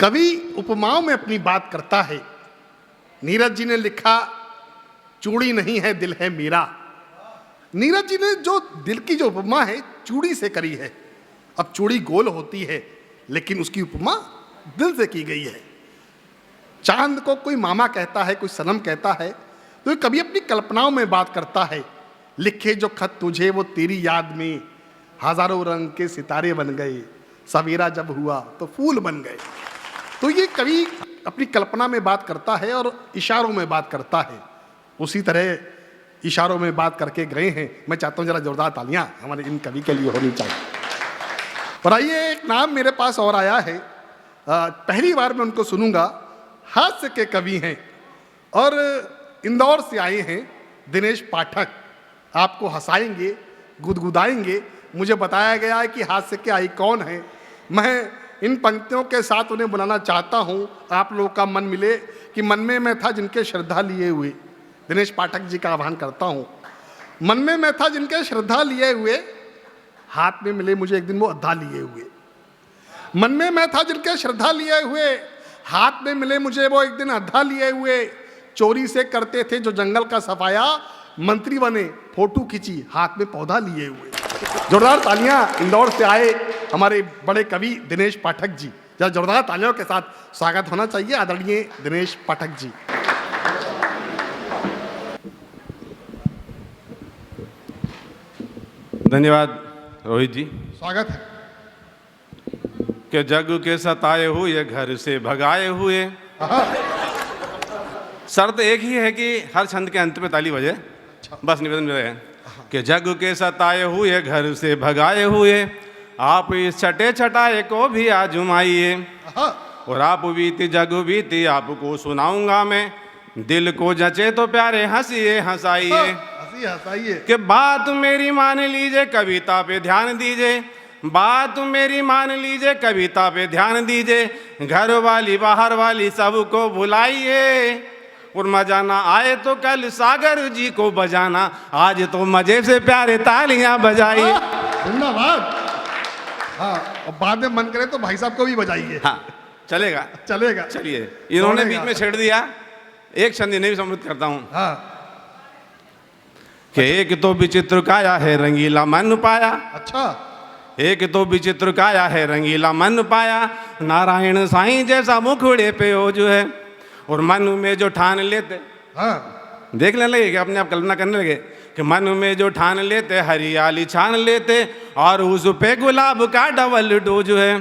कवि उपमाओं में अपनी बात करता है। नीरज जी ने लिखा, चूड़ी नहीं है दिल है मेरा। नीरज जी ने जो दिल की जो उपमा है चूड़ी से करी है। अब चूड़ी गोल होती है लेकिन उसकी उपमा दिल से की गई है। चांद को कोई मामा कहता है, कोई सनम कहता है, तो कभी अपनी कल्पनाओं में बात करता है। लिखे जो खत तुझे वो तेरी याद में हजारों रंग के सितारे बन गए, सवेरा जब हुआ तो फूल बन गए। तो ये कवि अपनी कल्पना में बात करता है और इशारों में बात करता है। उसी तरह इशारों में बात करके गए हैं। मैं चाहता हूँ जरा जोरदार तालियां हमारे इन कवि के लिए होनी चाहिए। और आइए, एक नाम मेरे पास और आया है, पहली बार मैं उनको सुनूंगा। हास्य के कवि हैं और इंदौर से आए हैं दिनेश पाठक। आपको हंसाएंगे, गुदगुदाएंगे। मुझे बताया गया है कि हास्य के आइकॉन हैं। मैं इन पंक्तियों के साथ उन्हें बुलाना चाहता हूं। आप लोगों का मन मिले कि मन में मैं था जिनके श्रद्धा लिए हुए। दिनेश पाठक जी का आह्वान करता हूं। मन में मैं था जिनके श्रद्धा लिए हुए, हाथ में मिले मुझे एक दिन वो अद्धा लिए हुए। मन में मैं था जिनके श्रद्धा लिए हुए, हाथ में मिले मुझे वो एक दिन अद्धा लिए हुए। चोरी से करते थे जो जंगल का सफाया, मंत्री बने फोटो खींची हाथ में पौधा लिए हुए। जोरदार तालियां इंदौर से आए हमारे बड़े कवि दिनेश पाठक जी। जरा जोरदार तालियों के साथ स्वागत होना चाहिए आदरणीय दिनेश पाठक जी। धन्यवाद रोहित जी। स्वागत है। कि जग के सताए हुए घर से भगाए हुए। शर्त एक ही है कि हर छंद के अंत में ताली बजे, बस निवेदन मेरा है कि जग के सताए हुए घर से भगाए हुए, आप इस छठे छटाए को भी आजमाइए। और आप बीती जग बीती आपको सुनाऊंगा मैं, दिल को जचे तो प्यारे हंसिए हंसाइए। कि बात मेरी मान लीजिए, कविता पे ध्यान दीजिए। बात मेरी मान लीजिए, कविता पे ध्यान दीजिए। घर वाली बाहर वाली सबको बुलाइए। और मजा ना आए तो कल सागर जी को बजाना, आज तो मजे से प्यारे तालियां बजाइए। धन्यवाद। हाँ, और बाद में मन करे तो भाई साहब को भी बजाइए। हाँ, चलेगा चलेगा। चलिए, इन्होंने बीच में छेड़ दिया, एक छंद इन्हें भी समृद्ध करता हूँ। हाँ। कि एक तो विचित्र काया है रंगीला मन पाया। अच्छा। एक तो विचित्र काया है रंगीला मन पाया, नारायण साईं जैसा मुखड़े पे हो जो है। और मन में जो ठान लेते, हाँ, देखने लगे कि अपने आप कल्पना करने लगे कि मन में जो ठान लेते हरियाली छान लेते, और उस पे गुलाब का डबल डोज है।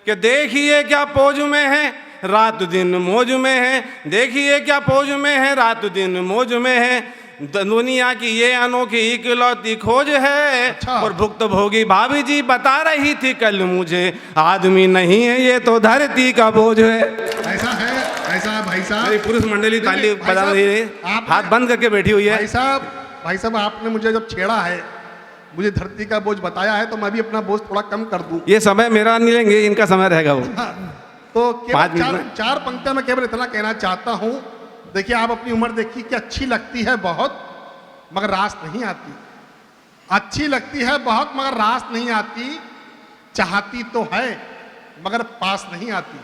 कि देखिए क्या पोज में है रात दिन मौज में है, देखिए क्या पोज में है रात दिन मौज में है। दुनिया की ये अनोखी इकलौती खोज है। अच्छा। और भुक्त भोगी भाभी जी बता रही थी कल मुझे, आदमी नहीं है ये तो धरती का बोझ है। ऐसा है, ऐसा है भाई साहब। पुरुष मंडली ताली बजा रही है, हाथ बंद करके बैठी हुई है। भाई साहब आपने मुझे जब छेड़ा है, मुझे धरती का बोझ बताया है, तो मैं भी अपना बोझ थोड़ा कम कर दूं। ये समय मेरा नहीं लेंगे, इनका समय रहेगा वो। तो पाँच केवल मिनट में। चार पंक्तियां मैं केवल इतना कहना चाहता हूं। देखिए, आप अपनी उम्र देखिए कि अच्छी लगती है बहुत मगर रास नहीं आती। अच्छी लगती है बहुत मगर रास नहीं आती। चाहती तो है मगर पास नहीं आती।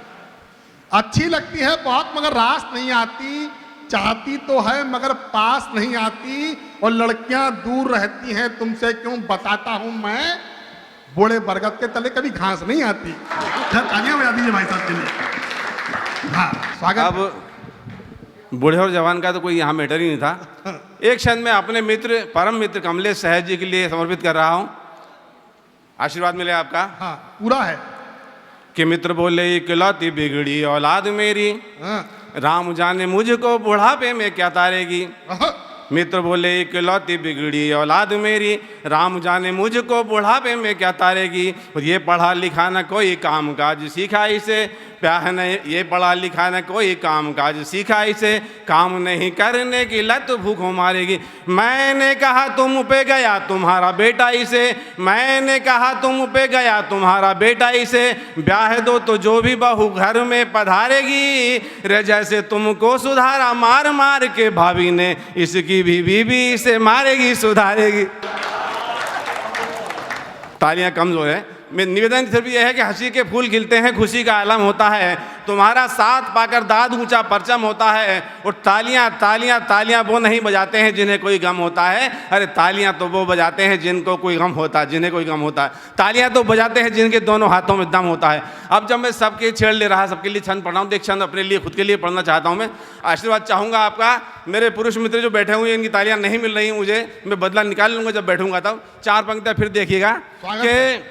अच्छी लगती है बहुत मगर रास नहीं आती। चाहती तो है मगर पास नहीं आती। और लड़कियां दूर रहती हैं तुमसे क्यों बताता हूं मैं, बूढ़े बरगद के तले कभी घास नहीं आती। तालियां बजा दीजिए भाई साहब के लिए। हाँ, स्वागत। अब बूढ़े और जवान का तो कोई यहाँ मैटर ही नहीं था। एक क्षण में अपने मित्र परम मित्र कमलेश सहज जी के लिए समर्पित कर रहा हूँ। आशीर्वाद मिले आपका। हाँ, पूरा है। कि मित्र बोले इकलौती बिगड़ी औलाद मेरी, हाँ। राम जाने मुझको बुढ़ापे में क्या तारेगी। मित्र बोले इकलौती बिगड़ी औलाद मेरी, राम जाने मुझको बुढ़ापे में क्या तारेगी। और ये पढ़ा लिखा न कोई काम काज सीखा इसे, प्यार नहीं ये पढ़ा लिखा न कोई काम काज सीखा इसे, काम नहीं करने की लत भूखों मारेगी। मैंने कहा तुम पे गया तुम्हारा बेटा इसे, मैंने कहा तुम पे गया तुम्हारा बेटा इसे, ब्याह दो तो जो भी बहू घर में पधारेगी। रे जैसे तुमको सुधारा मार मार के भाभी ने, इसकी भी बीबी इसे मारेगी सुधारेगी। तालियां कम जो है, निवेदन सिर्फ यह है कि हंसी के फूल खिलते हैं, खुशी का आलम होता है, तुम्हारा साथ पाकर दाद ऊंचा परचम होता है। और तालियां तालियां तालियां वो नहीं बजाते हैं जिन्हें कोई गम होता है, अरे तालियां तो वो बजाते हैं जिनको कोई गम होता है, जिन्हें कोई गम होता है। तालियां तो बजाते हैं जिनके दोनों हाथों में दम होता है। अब जब मैं सबके छेड़ ले रहा, सबके लिए छंद पढ़ रहा हूँ, तो एक छंद अपने लिए, खुद के लिए पढ़ना चाहता हूँ। मैं आशीर्वाद चाहूँगा आपका। मेरे पुरुष मित्र जो बैठे हुए, इनकी तालियां नहीं मिल रही मुझे, मैं बदला निकाल लूँगा जब बैठूंगा तब। 4 पंक्तियाँ फिर देखिएगा कि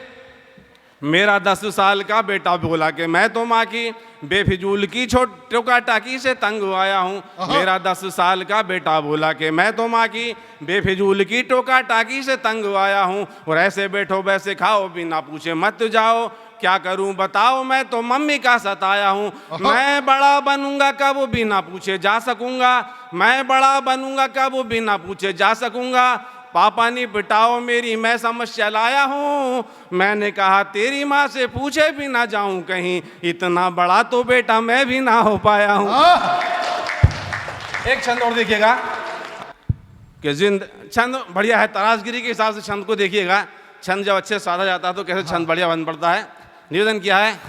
मेरा 10 साल का बेटा बोला कि मैं तो माँ की बेफिजूल की टोका टाकी से तंग आया हूँ। मेरा 10 साल का बेटा बोला कि मैं तो माँ की बेफिजूल की टोका टाकी से तंग आया हूँ। और ऐसे बैठो वैसे खाओ, बिना पूछे मत जाओ, क्या करूं बताओ, मैं तो मम्मी का सताया हूँ। मैं बड़ा बनूंगा कब बिना पूछे जा सकूंगा, मैं बड़ा बनूंगा कब बिना पूछे जा सकूंगा। पापा ने पिटाओ मेरी मैं समस्या लाया हूँ। मैंने कहा तेरी माँ से पूछे भी ना जाऊं कहीं, इतना बड़ा तो बेटा मैं भी ना हो पाया हूँ। एक छंद और देखिएगा कि छंद बढ़िया है, तराजगिरी के हिसाब से छंद को देखिएगा। छंद जब अच्छे साधा जाता है तो कैसे छंद बढ़िया बन पड़ता है। निवेदन क्या है,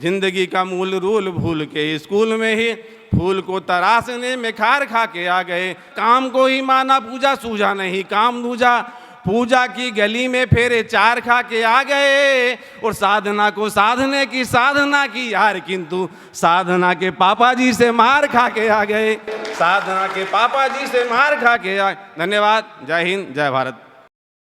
जिंदगी का मूल रूल भूल के स्कूल में ही फूल को तराशने में खार खा के आ गए। काम को ही माना पूजा सूझा नहीं काम दूजा, पूजा की गली में फेरे 4 खा के आ गए। और साधना को साधने की साधना की यार, किंतु साधना के पापा जी से मार खा के आ गए। साधना के पापा जी से मार खा के आ। धन्यवाद। जय हिंद, जय भारत।